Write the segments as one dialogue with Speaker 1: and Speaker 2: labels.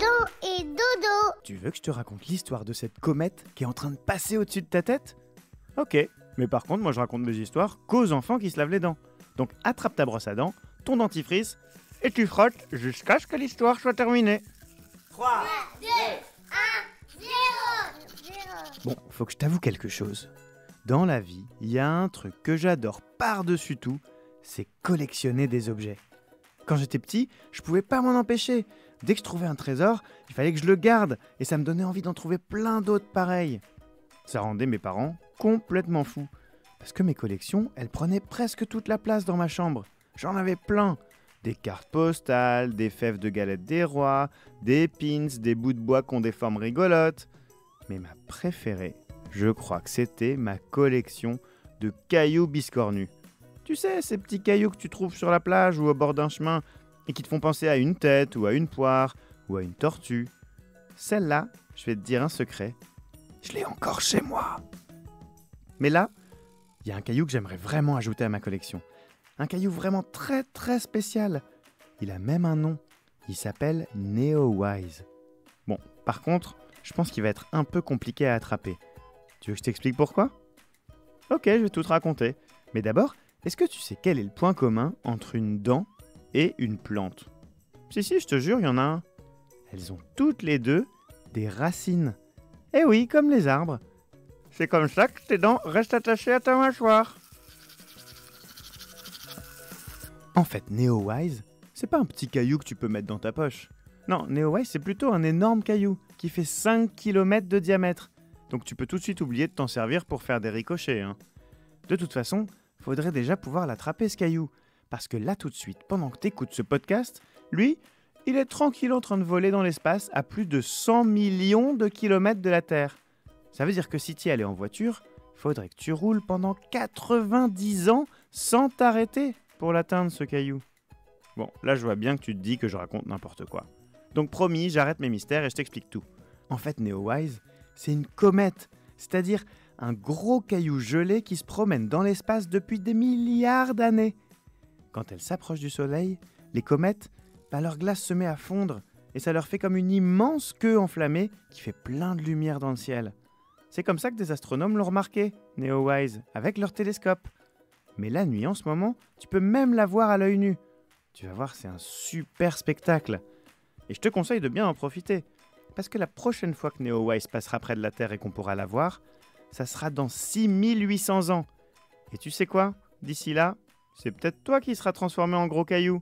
Speaker 1: Dents et dodo.
Speaker 2: Tu veux que je te raconte l'histoire de cette comète qui est en train de passer au-dessus de ta tête? Ok, mais par contre, moi je raconte mes histoires qu'aux enfants qui se lavent les dents. Donc attrape ta brosse à dents, ton dentifrice, et tu frottes jusqu'à ce que l'histoire soit terminée.
Speaker 3: 3,
Speaker 1: 2, 1, 0.
Speaker 2: Bon, faut que je t'avoue quelque chose. Dans la vie, il y a un truc que j'adore par-dessus tout, c'est collectionner des objets. Quand j'étais petit, je pouvais pas m'en empêcher. Dès que je trouvais un trésor, il fallait que je le garde, et ça me donnait envie d'en trouver plein d'autres pareils. Ça rendait mes parents complètement fous, parce que mes collections, elles prenaient presque toute la place dans ma chambre. J'en avais plein. Des cartes postales, des fèves de galettes des rois, des pins, des bouts de bois qui ont des formes rigolotes. Mais ma préférée, je crois que c'était ma collection de cailloux biscornus. Tu sais, ces petits cailloux que tu trouves sur la plage ou au bord d'un chemin et qui te font penser à une tête ou à une poire ou à une tortue. Celle-là, je vais te dire un secret, je l'ai encore chez moi. Mais là, il y a un caillou que j'aimerais vraiment ajouter à ma collection. Un caillou vraiment très très spécial. Il a même un nom. Il s'appelle Neowise. Bon, par contre, je pense qu'il va être un peu compliqué à attraper. Tu veux que je t'explique pourquoi? Ok, je vais tout te raconter. Mais d'abord, est-ce que tu sais quel est le point commun entre une dent et une plante? Si, je te jure, il y en a un. Elles ont toutes les deux des racines. Eh oui, comme les arbres. C'est comme ça que tes dents restent attachées à ta mâchoire. En fait, Neowise, c'est pas un petit caillou que tu peux mettre dans ta poche. Non, Neowise, c'est plutôt un énorme caillou qui fait 5 km de diamètre. Donc tu peux tout de suite oublier de t'en servir pour faire des ricochets. De toute façon, faudrait déjà pouvoir l'attraper ce caillou. Parce que là tout de suite, pendant que t'écoutes ce podcast, lui, il est tranquille en train de voler dans l'espace à plus de 100 millions de kilomètres de la Terre. Ça veut dire que si tu y allais en voiture, il faudrait que tu roules pendant 90 ans sans t'arrêter pour l'atteindre ce caillou. Bon, là je vois bien que tu te dis que je raconte n'importe quoi. Donc promis, j'arrête mes mystères et je t'explique tout. En fait, Neowise, c'est une comète, c'est-à-dire un gros caillou gelé qui se promène dans l'espace depuis des milliards d'années. Quand elle s'approche du Soleil, les comètes, leur glace se met à fondre et ça leur fait comme une immense queue enflammée qui fait plein de lumière dans le ciel. C'est comme ça que des astronomes l'ont remarqué, Neowise, avec leur télescope. Mais la nuit, en ce moment, tu peux même la voir à l'œil nu. Tu vas voir, c'est un super spectacle. Et je te conseille de bien en profiter. Parce que la prochaine fois que Neowise passera près de la Terre et qu'on pourra la voir, ça sera dans 6800 ans. Et tu sais quoi? D'ici là, c'est peut-être toi qui seras transformé en gros caillou.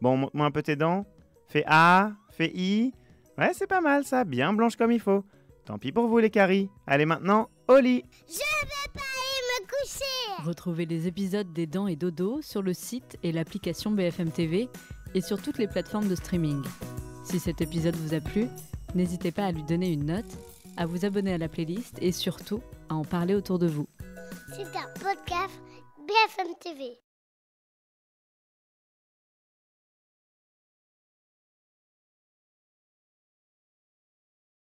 Speaker 2: Bon, montre-moi un peu tes dents. Fais A, fais I. Ouais, c'est pas mal ça, bien blanche comme il faut. Tant pis pour vous les caries. Allez maintenant, au lit.
Speaker 1: Je vais pas aller me coucher.
Speaker 4: Retrouvez les épisodes des Dents et Dodo sur le site et l'application BFM TV et sur toutes les plateformes de streaming. Si cet épisode vous a plu, n'hésitez pas à lui donner une note, à vous abonner à la playlist et surtout à en parler autour de vous.
Speaker 1: C'est un podcast BFM TV.